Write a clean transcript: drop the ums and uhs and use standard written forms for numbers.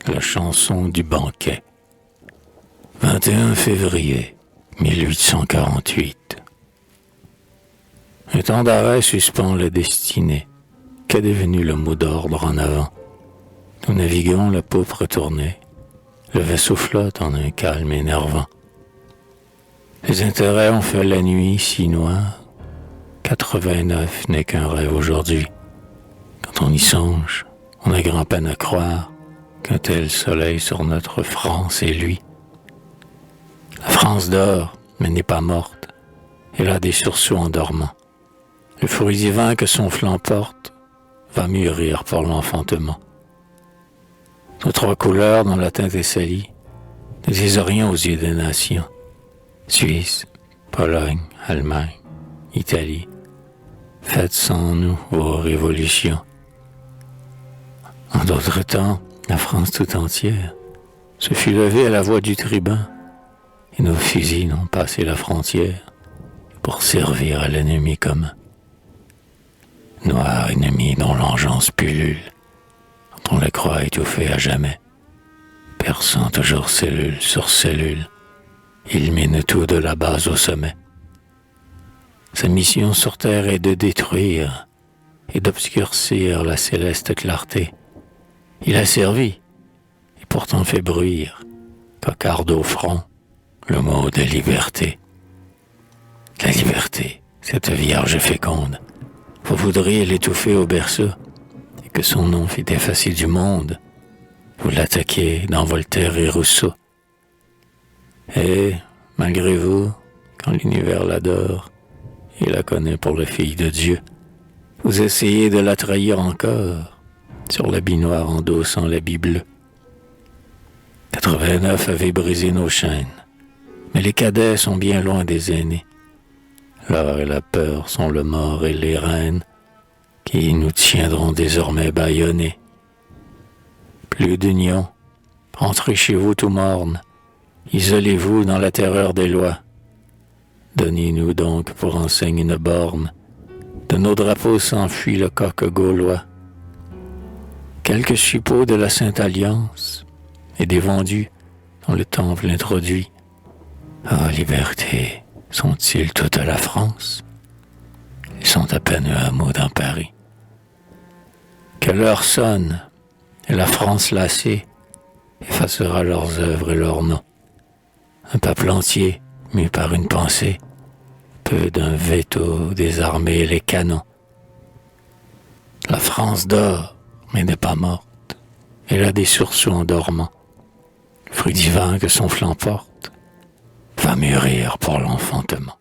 La chanson du banquet. 21 février 1848. Un temps d'arrêt suspend la destinée. Qu'est devenu le mot d'ordre en avant? Nous naviguons la poupe retournée. Le vaisseau flotte en un calme énervant. Les intérêts ont fait la nuit si noire. 89 n'est qu'un rêve aujourd'hui. Quand on y songe, on a grand-peine à croire qu'un tel soleil sur notre France est lui. La France dort, mais n'est pas morte. Elle a des sursauts en dormant. Le fruit divin que son flanc porte va mûrir pour l'enfantement. Nos trois couleurs dont la teinte est salie ne disent rien aux yeux des nations. Suisse, Pologne, Allemagne, Italie, faites sans nous vos révolutions. En d'autres temps, la France tout entière se fut levée à la voix du tribun, et nos fusils n'ont passé la frontière pour servir à l'ennemi commun. Noir ennemi dont l'engeance pullule, dont on le croit étouffé à jamais, perçant toujours cellule sur cellule, il mine tout de la base au sommet. Sa mission sur terre est de détruire et d'obscurcir la céleste clarté. Il a servi et pourtant fait bruire, cocarde au front, le mot de liberté. La liberté, cette vierge féconde, vous voudriez l'étouffer au berceau et que son nom fût effacé du monde. Vous l'attaquez dans Voltaire et Rousseau. Et, malgré vous, quand l'univers l'adore et la connaît pour la fille de Dieu, vous essayez de la trahir encore sur l'habit noir endossant l'habit bleu. 89 avait brisé nos chaînes, mais les cadets sont bien loin des aînés. L'or et la peur sont le mort et les reines qui nous tiendront désormais bâillonnés. Plus d'union, rentrez chez vous tout morne, isolez-vous dans la terreur des lois. Donnez-nous donc pour enseigne une borne, de nos drapeaux s'enfuit le coq gaulois. Quelques suppôts de la Sainte Alliance et des vendus dans le temple introduit. Ah, liberté, sont-ils toute la France? Ils sont à peine un hameau dans Paris. Que l'heure sonne, et la France lassée effacera leurs œuvres et leurs noms. Un peuple entier, mû par une pensée, peut d'un veto désarmer les canons. La France dort, mais n'est pas morte. Elle a des sursauts en dormant. Le fruit divin que son flanc porte va mûrir pour l'enfantement.